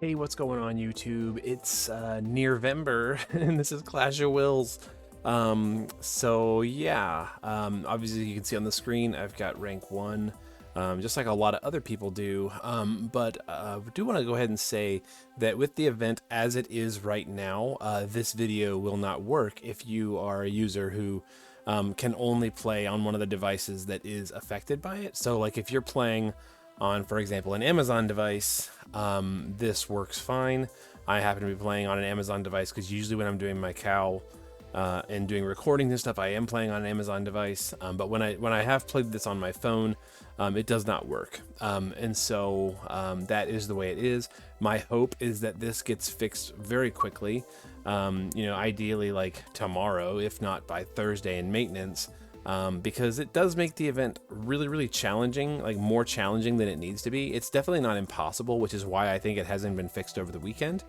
Hey, what's going on YouTube? It's NieRvember, and this is Clash of Wills. Obviously you can see on the screen I've got rank 1, just like a lot of other people do. But I do want to go ahead and say that with the event as it is right now, this video will not work if you are a user who can only play on one of the devices that is affected by it. So like if you're playing on, for example, an Amazon device, this works fine. I happen to be playing on an Amazon device because usually when I'm doing my cow and doing recordings and stuff, I am playing on an Amazon device. But when I have played this on my phone, it does not work. That is the way it is. My hope is that this gets fixed very quickly. Ideally like tomorrow, if not by Thursday in maintenance. Because it does make the event really, really challenging, like more challenging than it needs to be. It's definitely not impossible, which is why I think it hasn't been fixed over the weekend.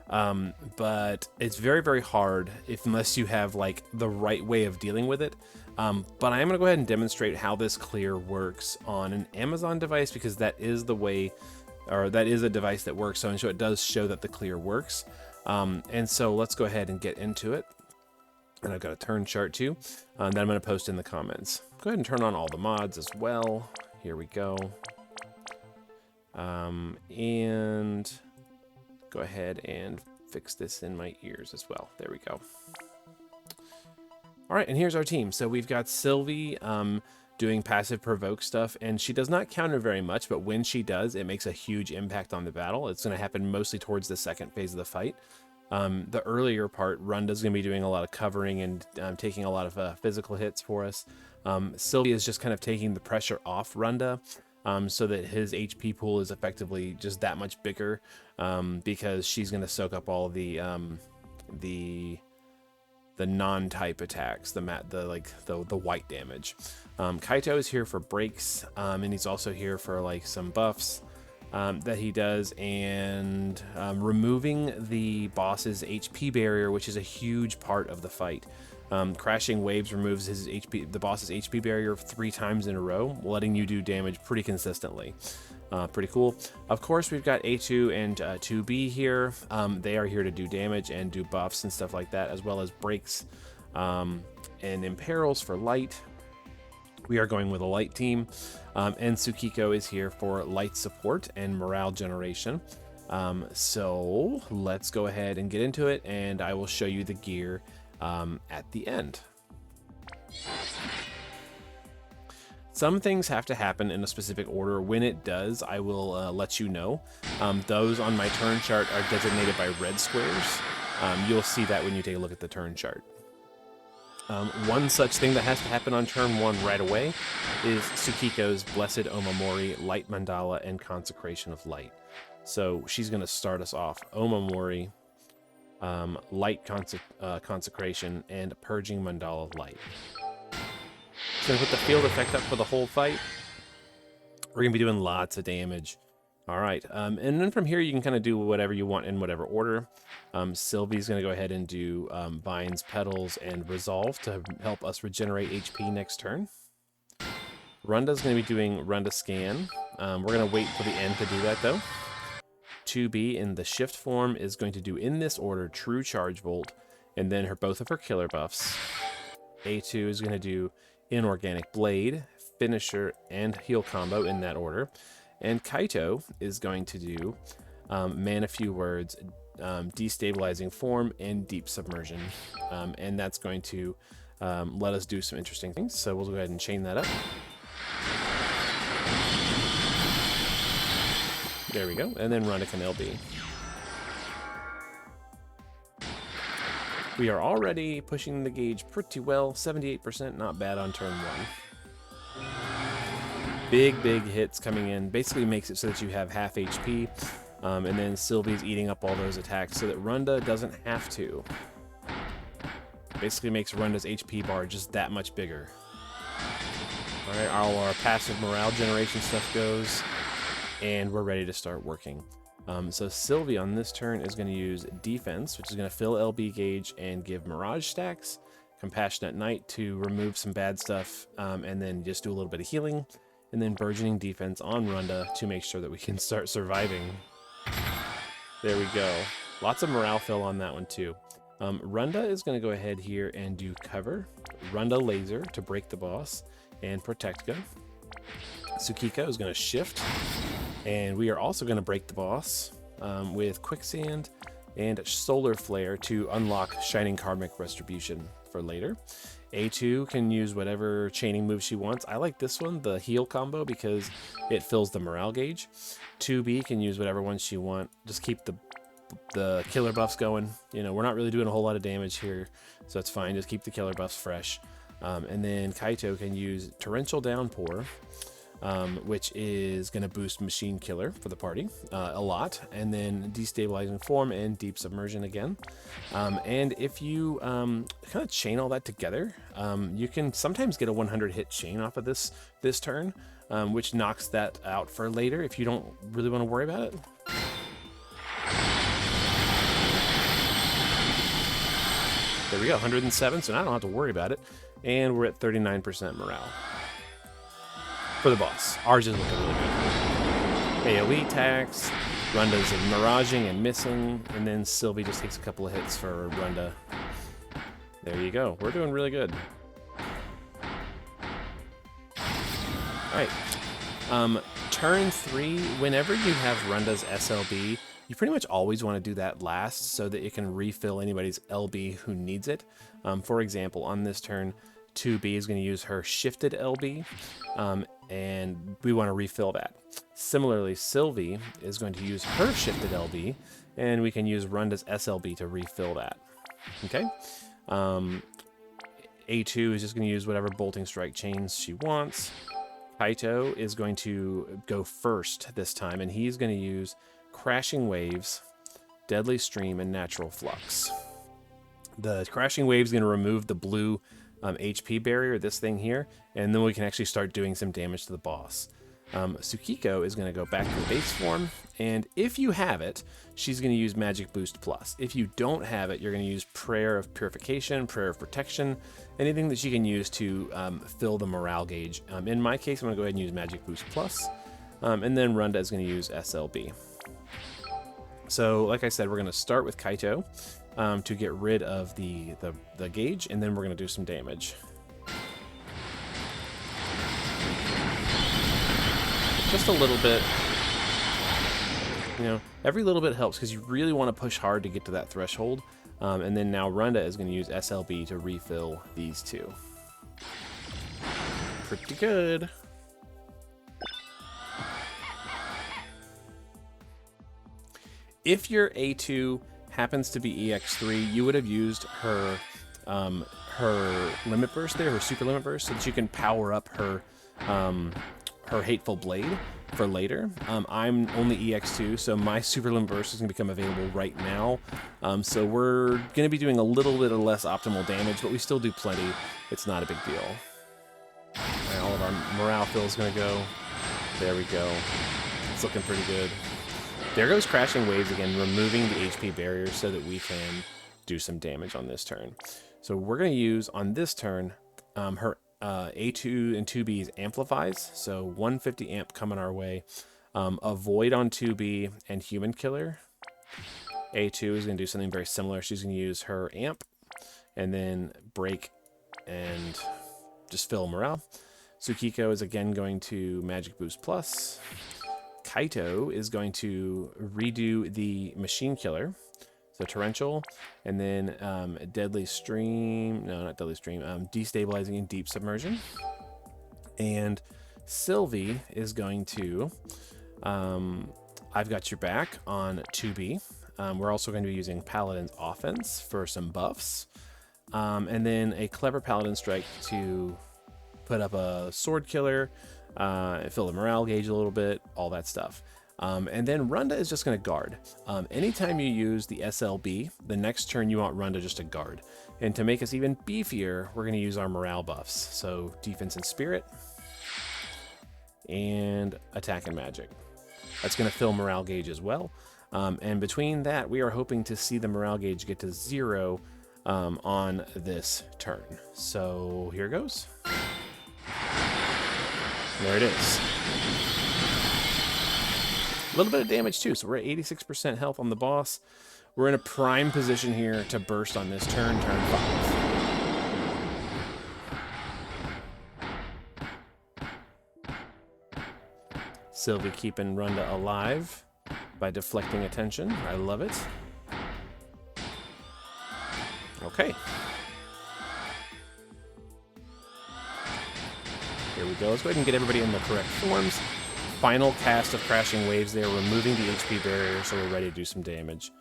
But it's very, very hard unless you have like the right way of dealing with it. But I am going to go ahead and demonstrate how this clear works on an Amazon device, because that is the way, or that is a device that works. So it does show that the clear works. And so let's go ahead and get into it. And I've got a turn chart too, that I'm going to post in the comments. Go ahead and turn on all the mods as well. Here we go. And go ahead and fix this in my ears as well. There we go. All right, and here's our team. So we've got Sylvie doing passive provoke stuff, and she does not counter very much, but when she does, it makes a huge impact on the battle. It's going to happen mostly towards the second phase of the fight. The earlier part, Runda's going to be doing a lot of covering and taking a lot of physical hits for us. Sylvie is just kind of taking the pressure off Runda, so that his HP pool is effectively just that much bigger, because she's going to soak up all the non-type attacks, the white damage. Kaito is here for breaks, and he's also here for like some buffs that he does, and removing the boss's HP barrier, which is a huge part of the fight. Crashing Waves removes the boss's HP barrier 3 times in a row, letting you do damage pretty consistently. Pretty cool. Of course, we've got A2 and 2B here. They are here to do damage and do buffs and stuff like that, as well as breaks and imperils for light. We are going with a light team, and Tsukiko is here for light support and morale generation. So let's go ahead and get into it, and I will show you the gear at the end. Some things have to happen in a specific order. When it does, I will let you know. Those on my turn chart are designated by red squares. You'll see that when you take a look at the turn chart. One such thing that has to happen on turn 1 right away is Tsukiko's Blessed Omamori, Light Mandala, and Consecration of Light. So she's going to start us off. Omamori, Light Consecration, and Purging Mandala of Light. She's going to put the field effect up for the whole fight. We're going to be doing lots of damage. All right, and then from here you can kind of do whatever you want in whatever order. Sylvie's going to go ahead and do Vines, Petals, and Resolve to help us regenerate HP next turn. Runda's going to be doing Runda Scan. We're going to wait till the end to do that though. 2B in the Shift form is going to do, in this order, True Charge Volt, and then both of her killer buffs. A2 is going to do Inorganic Blade, Finisher, and Heal combo in that order. And Kaito is going to do Man a Few Words, Destabilizing Form, and Deep Submersion. And that's going to let us do some interesting things. So we'll go ahead and chain that up. There we go. And then Runda can LB. We are already pushing the gauge pretty well. 78%, not bad on turn 1. Big hits coming in. Basically makes it so that you have half HP. And then Sylvie's eating up all those attacks so that Runda doesn't have to. Basically makes Runda's HP bar just that much bigger. Alright, our passive morale generation stuff goes. And we're ready to start working. So Sylvie on this turn is going to use Defense, which is going to fill LB gauge and give Mirage stacks. Compassionate Knight to remove some bad stuff, and then just do a little bit of healing. And then Burgeoning Defense on Runda to make sure that we can start surviving There we go. Lots of morale fill on that one too. Runda is going to go ahead here and do cover. Runda laser to break the boss and protect gun. Tsukiko is going to shift. And we are also going to break the boss with quicksand and solar flare to unlock shining karmic retribution for later. A2 can use whatever chaining move she wants. I like this one, the heal combo, because it fills the morale gauge. 2B can use whatever one she wants. Just keep the killer buffs going. You know, we're not really doing a whole lot of damage here, so it's fine. Just keep the killer buffs fresh. And then Kaito can use torrential downpour, which is going to boost machine killer for the party a lot, and then destabilizing form and deep submersion again. And if you kind of chain all that together, you can sometimes get a 100 hit chain off of this turn, which knocks that out for later if you don't really want to worry about it. There we go, 107, so now I don't have to worry about it. And we're at 39% morale. For the boss. Ours is looking really good. AoE attacks, Runda's miraging and missing, and then Sylvie just takes a couple of hits for Runda. There you go. We're doing really good. Alright. Turn 3, whenever you have Runda's SLB, you pretty much always want to do that last so that it can refill anybody's LB who needs it. For example, on this turn, 2B is going to use her shifted LB, and we want to refill that. Similarly, Sylvie is going to use her shifted LB, and we can use Runda's SLB to refill that. Okay? A2 is just going to use whatever bolting strike chains she wants. Kaito is going to go first this time, and he's going to use Crashing Waves, Deadly Stream, and Natural Flux. The Crashing Wave is going to remove the blue HP barrier, this thing here, and then we can actually start doing some damage to the boss. Tsukiko is going to go back to the base form, and if you have it, she's going to use Magic Boost Plus. If you don't have it, you're going to use Prayer of Purification, Prayer of Protection, anything that she can use to fill the morale gauge. In my case, I'm going to go ahead and use Magic Boost Plus, and then Runda is going to use SLB. So, like I said, we're going to start with Kaito to get rid of the gauge, and then we're going to do some damage. Just a little bit. You know, every little bit helps because you really want to push hard to get to that threshold. And then now Runda is going to use SLB to refill these two. Pretty good. If your A2 happens to be EX3, you would have used her her limit burst there, her super limit burst, so that you can power up her her hateful blade for later. I'm only EX2, so my super limit burst is going to become available right now. So we're going to be doing a little bit of less optimal damage, but we still do plenty. It's not a big deal. Right, all of our morale fill is going to go. There we go. It's looking pretty good. There goes Crashing Waves again, removing the HP barrier so that we can do some damage on this turn. So we're going to use, on this turn, her A2 and 2B's amplifies. So 150 amp coming our way. Avoid on 2B and Human Killer. A2 is going to do something very similar. She's going to use her amp and then break and just fill morale. Tsukiko is again going to Magic Boost Plus. Kaito is going to redo the Machine Killer, so Torrential, and then Deadly Stream, no, not Deadly Stream, Destabilizing and Deep Submersion. And Sylvie is going to, I've Got Your Back on 2B. We're also going to be using Paladin's Offense for some buffs, and then a Clever Paladin Strike to put up a Sword Killer, fill the morale gauge a little bit, all that stuff. And then Runda is just going to guard. Anytime you use the SLB, the next turn you want Runda just to guard. And to make us even beefier, we're going to use our morale buffs. So Defense and Spirit, and Attack and Magic. That's going to fill morale gauge as well. And between that, we are hoping to see the morale gauge get to 0 on this turn. So here goes. There it is. A little bit of damage too, so we're at 86% health on the boss. We're in a prime position here to burst on this turn 5. Sylvie keeping Runda alive by deflecting attention. I love it. Okay. Here we go. Let's go ahead and get everybody in the correct forms. Final cast of Crashing Waves there, removing the HP barrier, so we're ready to do some damage.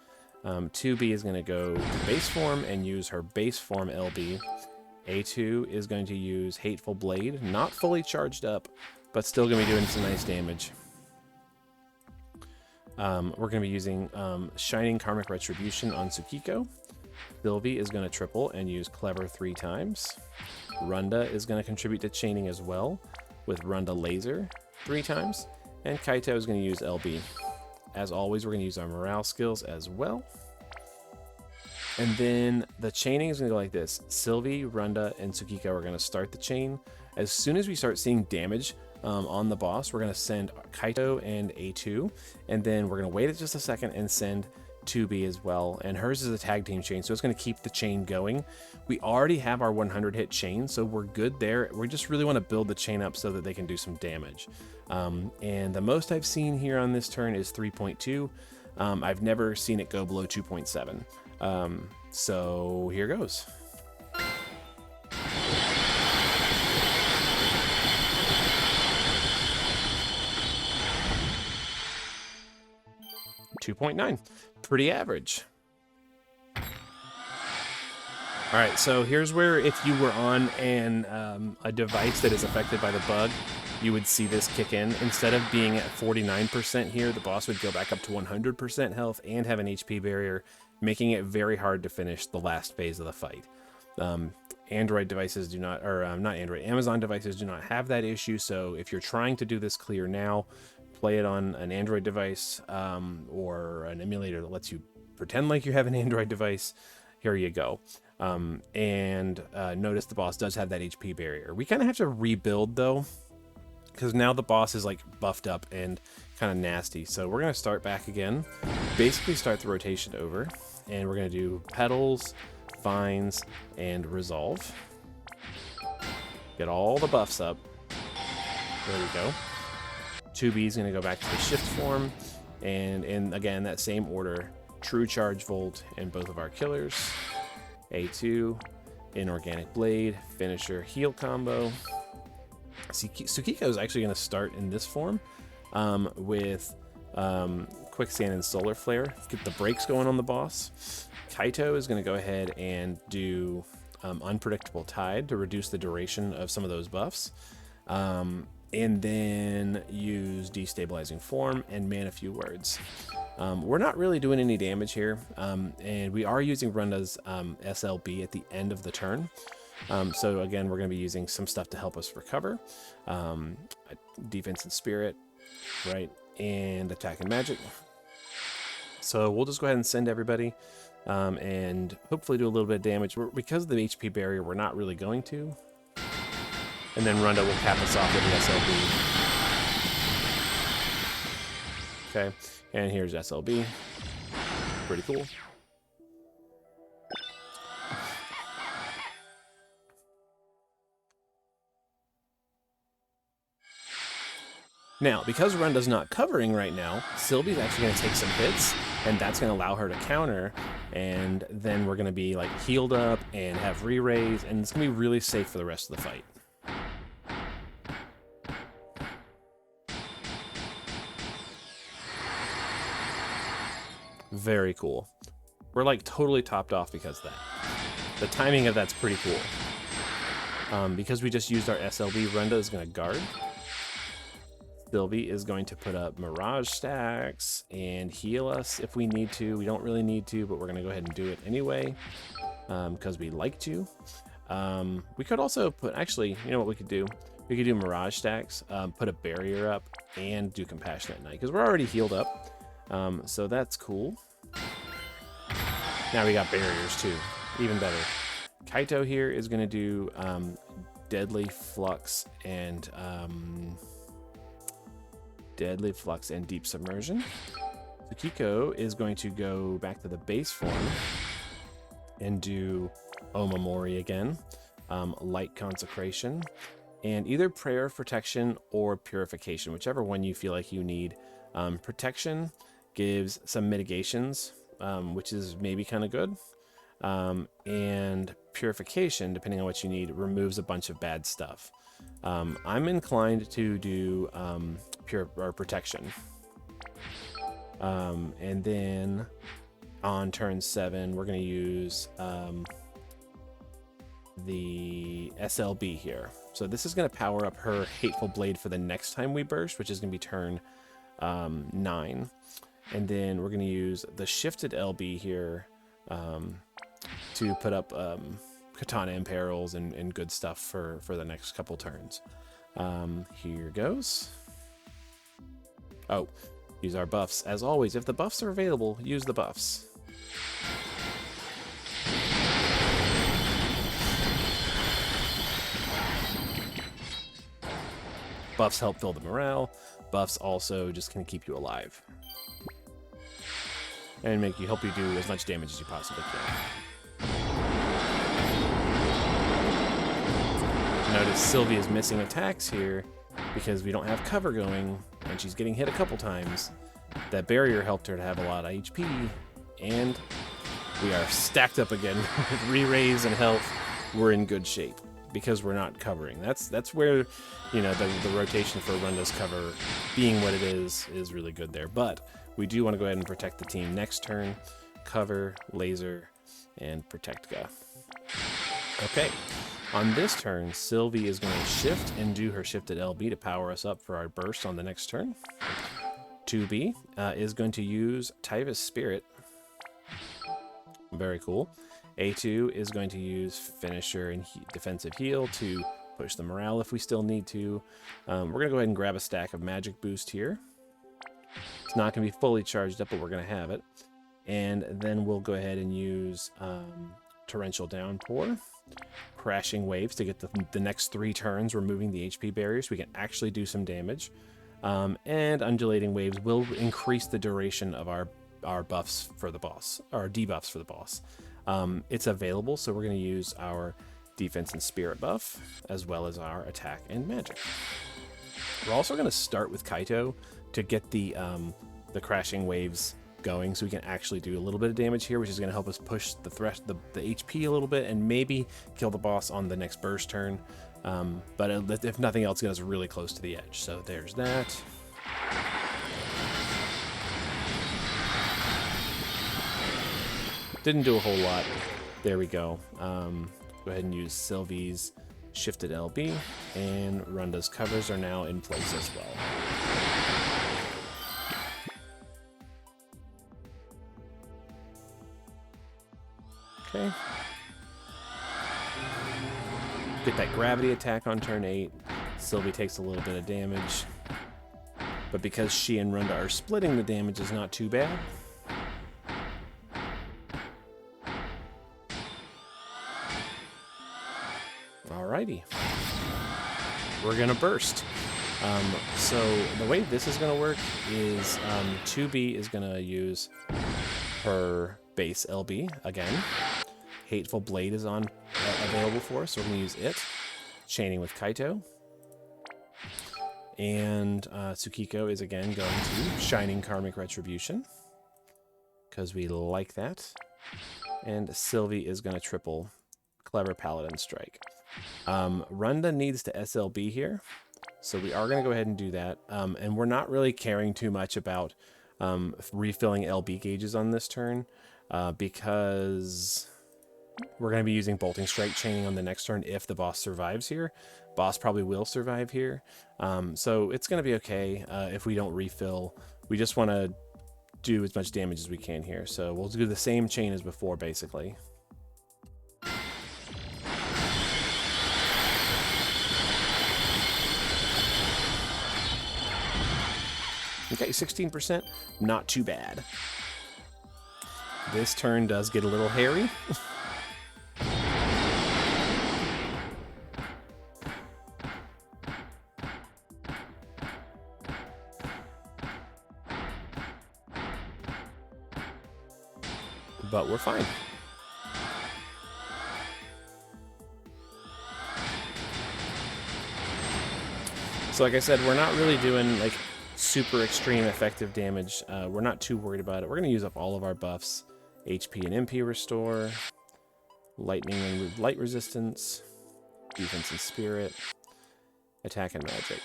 2B is going to go to base form and use her base form LB. A2 is going to use Hateful Blade, not fully charged up, but still going to be doing some nice damage. We're going to be using Shining Karmic Retribution on Tsukiko. Sylvie is going to triple and use Clever 3 times. Runda is going to contribute to chaining as well, with Runda Laser 3 times. And Kaito is going to use LB. As always, we're going to use our morale skills as well. And then the chaining is going to go like this. Sylvie, Runda, and Tsukiko are going to start the chain. As soon as we start seeing damage on the boss, we're going to send Kaito and A2. And then we're going to wait just a second and send 2B as well. And hers is a tag team chain, so it's going to keep the chain going. We already have our 100 hit chain, so we're good there. We just really want to build the chain up so that they can do some damage. And the most I've seen here on this turn is 3.2. I've never seen it go below 2.7. So here goes. .9, pretty average. All right, so here's where if you were on a device that is affected by the bug, you would see this kick in. Instead of being at 49% here, the boss would go back up to 100% health and have an HP barrier, making it very hard to finish the last phase of the fight. Android devices do not, or not Android, Amazon devices do not have that issue, so if you're trying to do this clear now, play it on an Android device or an emulator that lets you pretend like you have an Android device. Here you go. Notice the boss does have that HP barrier. We kind of have to rebuild though, because now the boss is like buffed up and kind of nasty. So we're going to start back again, basically start the rotation over, and we're going to do Petals, Vines, and Resolve. Get all the buffs up. There we go. 2B is going to go back to the shift form, and in again that same order, True Charge Volt and both of our killers. A2, Inorganic Blade, Finisher, Heal combo. Tsukiko is actually going to start in this form with Quicksand and Solar Flare, get the brakes going on the boss. Kaito is going to go ahead and do Unpredictable Tide to reduce the duration of some of those buffs. And then use Destabilizing Form and Man a Few Words. We're not really doing any damage here, and we are using Runda's SLB at the end of the turn. So again, we're going to be using some stuff to help us recover. Defense and Spirit, right, and Attack and Magic. So we'll just go ahead and send everybody, and hopefully do a little bit of damage. Because of the HP barrier, we're not really going to. And then Runda will cap us off with the SLB. Okay, and here's SLB. Pretty cool. Now, because Runda's not covering right now, Sylvie's actually going to take some hits, and that's going to allow her to counter, and then we're going to be like healed up and have re-raise, and it's going to be really safe for the rest of the fight. Very cool. We're like totally topped off because of that. The timing of that's pretty cool. Because we just used our SLB, Runda is going to guard. Sylvie is going to put up Mirage stacks and heal us if we need to. We don't really need to, but we're going to go ahead and do it anyway because we like to. We could also put, actually, you know what we could do? We could do Mirage stacks, put a barrier up, and do Compassionate Night because we're already healed up. So that's cool. Now we got barriers too, even better. Kaito here is going to do Deadly Flux and Deadly Flux, and Deep Submersion. Tsukiko is going to go back to the base form and do Omamori again, Light Consecration, and either Prayer of Protection or Purification, whichever one you feel like you need. Protection gives some mitigations, which is maybe kind of good. And Purification, depending on what you need, removes a bunch of bad stuff. I'm inclined to do Protection. And then on turn 7, we're going to use the SLB here. So this is going to power up her Hateful Blade for the next time we burst, which is going to be turn 9. And then we're going to use the shifted LB here to put up Katana Imperils and good stuff for the next couple turns. Here goes. Oh, use our buffs. As always, if the buffs are available, use the buffs. Buffs help fill the morale. Buffs also just can keep you alive. And help you do as much damage as you possibly can. Notice Sylvie is missing attacks here because we don't have cover going, and she's getting hit a couple times. That barrier helped her to have a lot of HP, and we are stacked up again with re-raise and health. We're in good shape because we're not covering. That's where, you know, the rotation for Runda's cover being what it is really good there. But we do want to go ahead and protect the team next turn. Cover, laser, and protect Ga. Okay. On this turn, Sylvie is going to shift and do her shifted LB to power us up for our burst on the next turn. 2B is going to use Tyva's Spirit. Very cool. A2 is going to use Finisher and Defensive Heal to push the morale if we still need to. We're going to go ahead and grab a stack of Magic Boost here. It's not going to be fully charged up, but we're going to have it. And then we'll go ahead and use Torrential Downpour. Crashing Waves to get the next 3 turns, removing the HP barriers. We can actually do some damage. And Undulating Waves will increase the duration of our buffs for the boss, or debuffs for the boss. It's available, so we're going to use our defense and spirit buff, as well as our attack and magic. We're also going to start with Kaito to get the Crashing Waves going, so we can actually do a little bit of damage here, which is going to help us push the HP a little bit and maybe kill the boss on the next burst turn. But if nothing else, get us really close to the edge. So there's that. Didn't do a whole lot. There we go. Go ahead and use Sylvie's shifted LB, and Runda's covers are now in place as well. Okay. Get that gravity attack on turn 8. Sylvie takes a little bit of damage, but because she and Runda are splitting, the damage is not too bad. Alrighty. We're gonna burst. So the way this is gonna work is 2B is gonna use her base LB again. Hateful Blade is on available for us, so we're going to use it. Chaining with Kaito. And Tsukiko is again going to Shining Karmic Retribution, because we like that. And Sylvie is going to triple Clever Paladin Strike. Runda needs to SLB here, so we are going to go ahead and do that. And we're not really caring too much about refilling LB gauges on this turn, because we're going to be using Bolting Strike Chaining on the next turn if the boss survives here. Boss probably will survive here. So it's going to be okay if we don't refill. We just want to do as much damage as we can here. So we'll do the same chain as before, basically. Okay, 16%, not too bad. This turn does get a little hairy. but we're fine. So like I said, we're not really doing like super extreme effective damage. We're not too worried about it. We're going to use up all of our buffs. HP and MP restore, lightning and light resistance, defense and spirit, attack and magic.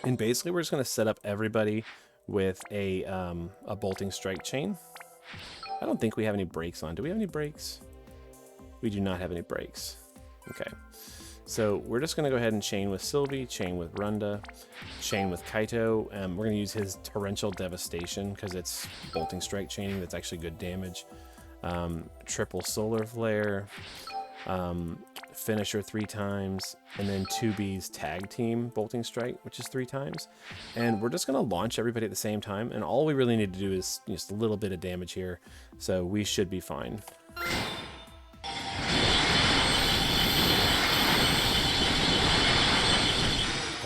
And basically we're just going to set up everybody with a bolting strike chain. I don't think we have any breaks on. Do we have any breaks? We do not have any breaks. Okay. So we're just going to go ahead and chain with Sylvie, chain with Runda, chain with Kaito. We're going to use his Torrential Devastation because it's bolting strike chaining. That's actually good damage. Triple Solar Flare, Finisher 3 times, and then 2B's Tag Team Bolting Strike, which is 3 times. And we're just going to launch everybody at the same time. And all we really need to do is just a little bit of damage here. So we should be fine.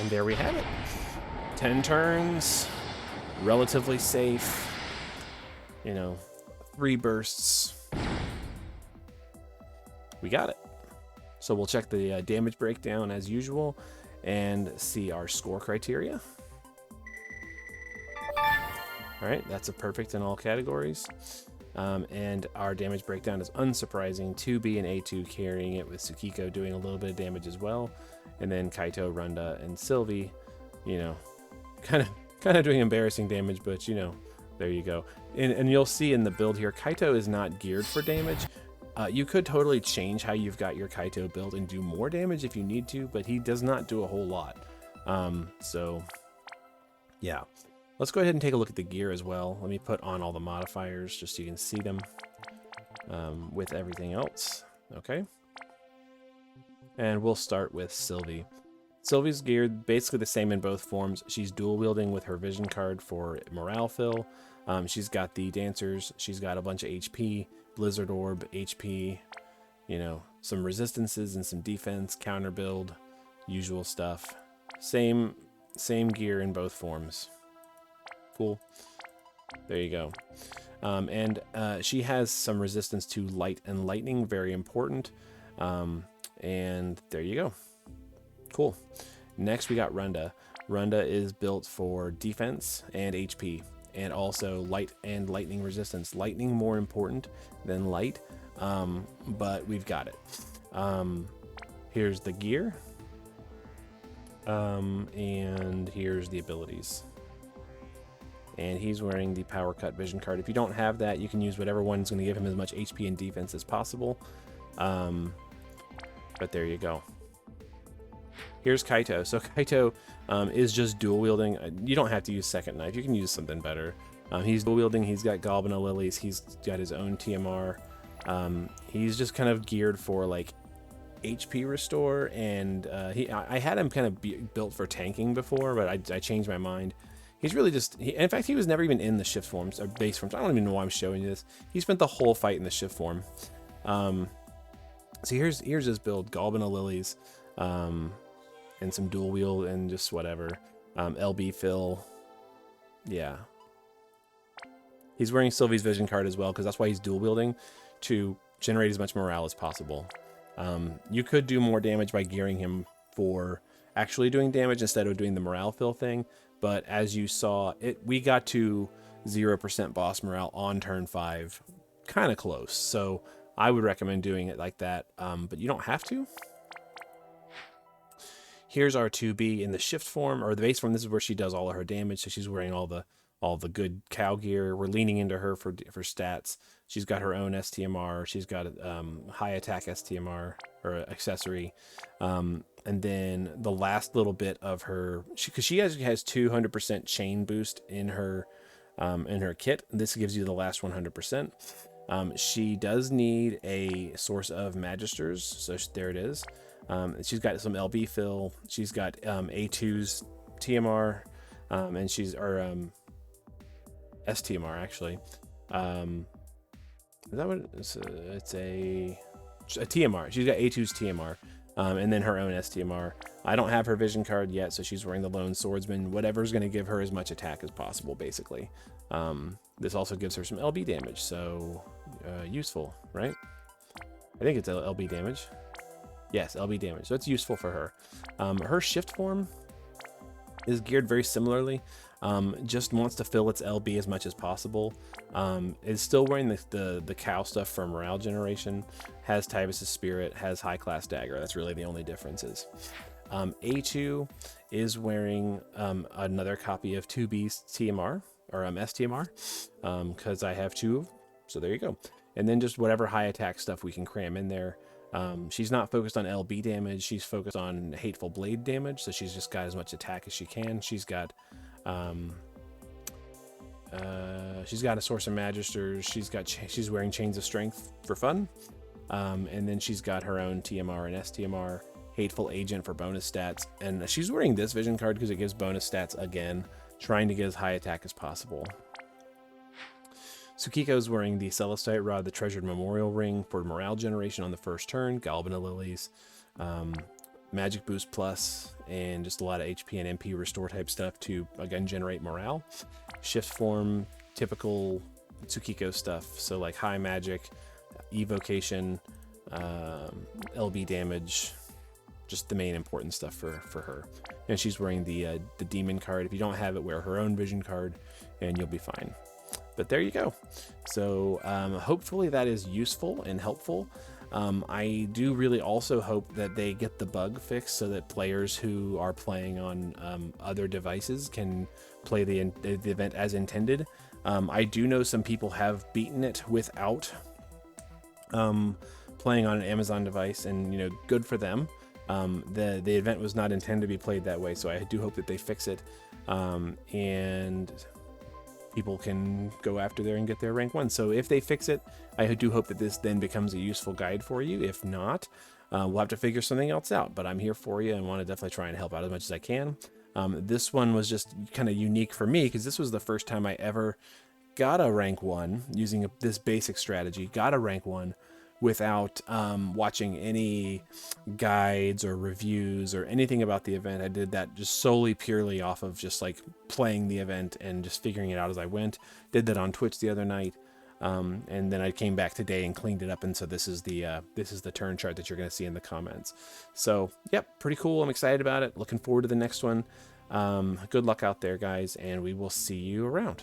And there we have it. 10 turns, relatively safe, you know, 3 bursts. We got it. So we'll check the damage breakdown as usual and see our score criteria. All right, that's a perfect in all categories. And our damage breakdown is unsurprising. 2B and A2 carrying it with Tsukiko doing a little bit of damage as well. And then Kaito, Runda, and Sylvie, you know, kind of doing embarrassing damage, but you know, there you go. And you'll see in the build here, Kaito is not geared for damage. You could totally change how you've got your Kaito build and do more damage if you need to, but he does not do a whole lot. So yeah, let's go ahead and take a look at the gear as well. Let me put on all the modifiers just so you can see them with everything else. Okay. And we'll start with Sylvie. Sylvie's geared basically the same in both forms. She's dual wielding with her vision card for morale fill. She's got the dancers. She's got a bunch of HP, blizzard orb, HP, you know, some resistances and some defense, counter build, usual stuff. Same gear in both forms. Cool. There you go. And she has some resistance to light and lightning, very important. And there you go. Cool. Next, we got Runda. Runda is built for defense and HP, and also light and lightning resistance. Lightning more important than light, but we've got it. Here's the gear, and here's the abilities. And he's wearing the Power Cut Vision card. If you don't have that, you can use whatever one's going to give him as much HP and defense as possible. But there you go. Here's Kaito. So Kaito is just dual wielding. You don't have to use Second Knife. You can use something better. He's dual wielding. He's got Galbana Lilies. He's got his own TMR. He's just kind of geared for like HP restore. And I had him kind of built for tanking before, but I changed my mind. He's really just, in fact, he was never even in the shift forms or base forms. I don't even know why I'm showing you this. He spent the whole fight in the shift form. So here's his build: Galbana Lilies, and some dual wield and just whatever. LB fill. Yeah. He's wearing Sylvie's vision card as well, because that's why he's dual wielding, to generate as much morale as possible. You could do more damage by gearing him for actually doing damage instead of doing the morale fill thing. But as you saw, we got to 0% boss morale on turn 5, kind of close. So I would recommend doing it like that, but you don't have to. Here's our 2B in the shift form, or the base form. This is where she does all of her damage. So she's wearing all the good cow gear. We're leaning into her for stats. She's got her own STMR. She's got high attack STMR or accessory. And then the last little bit of her, because she has 200% chain boost in her kit. This gives you the last 100%. She does need a source of magisters, so there it is. She's got some LB fill. She's got A2's TMR, and she's STMR actually. Is that what it's a TMR? She's got A2's TMR. And then her own STMR. I don't have her vision card yet, so she's wearing the Lone Swordsman. Whatever's going to give her as much attack as possible, basically. This also gives her some LB damage, so useful, right? I think it's LB damage. Yes, LB damage. So it's useful for her. Her shift form is geared very similarly. Just wants to fill its LB as much as possible. Is still wearing the cow stuff from morale generation. Has Tybus' spirit. Has high class dagger. That's really the only differences. A2 is wearing another copy of 2B's TMR or STMR because I have 2. So there you go. And then just whatever high attack stuff we can cram in there. She's not focused on LB damage. She's focused on hateful blade damage. So she's just got as much attack as she can. She's got a Source of Magisters. She's wearing Chains of Strength for fun. And then she's got her own TMR and STMR. Hateful Agent for bonus stats. And she's wearing this vision card because it gives bonus stats again. Trying to get as high attack as possible. Tsukiko's wearing the Celestite Rod, the Treasured Memorial Ring for morale generation on the first turn, Galbana Lilies, Magic Boost Plus, and just a lot of HP and MP restore type stuff to, again, generate morale. Shift form, typical Tsukiko stuff, so like high magic, evocation, LB damage, just the main important stuff for her. And she's wearing the Demon card. If you don't have it, wear her own Vision card, and you'll be fine. But there you go. So hopefully that is useful and helpful. I do really also hope that they get the bug fixed so that players who are playing on other devices can play the event as intended. I do know some people have beaten it without playing on an Amazon device, and good for them. The event was not intended to be played that way, so I do hope that they fix it. And people can go after there and get their rank 1. So if they fix it, I do hope that this then becomes a useful guide for you. If not, we'll have to figure something else out. But I'm here for you and want to definitely try and help out as much as I can. This one was just kind of unique for me because this was the first time I ever got a rank 1 using this basic strategy. Got a rank 1 without watching any guides or reviews or anything about the event. I did that just solely purely off of just like playing the event and just figuring it out as I went. Did that on Twitch the other night, and then I came back today and cleaned it up. And so this is the turn chart that you're going to see in the comments. So yep, pretty cool. I'm excited about it. Looking forward to the next one. Good luck out there, guys, and we will see you around.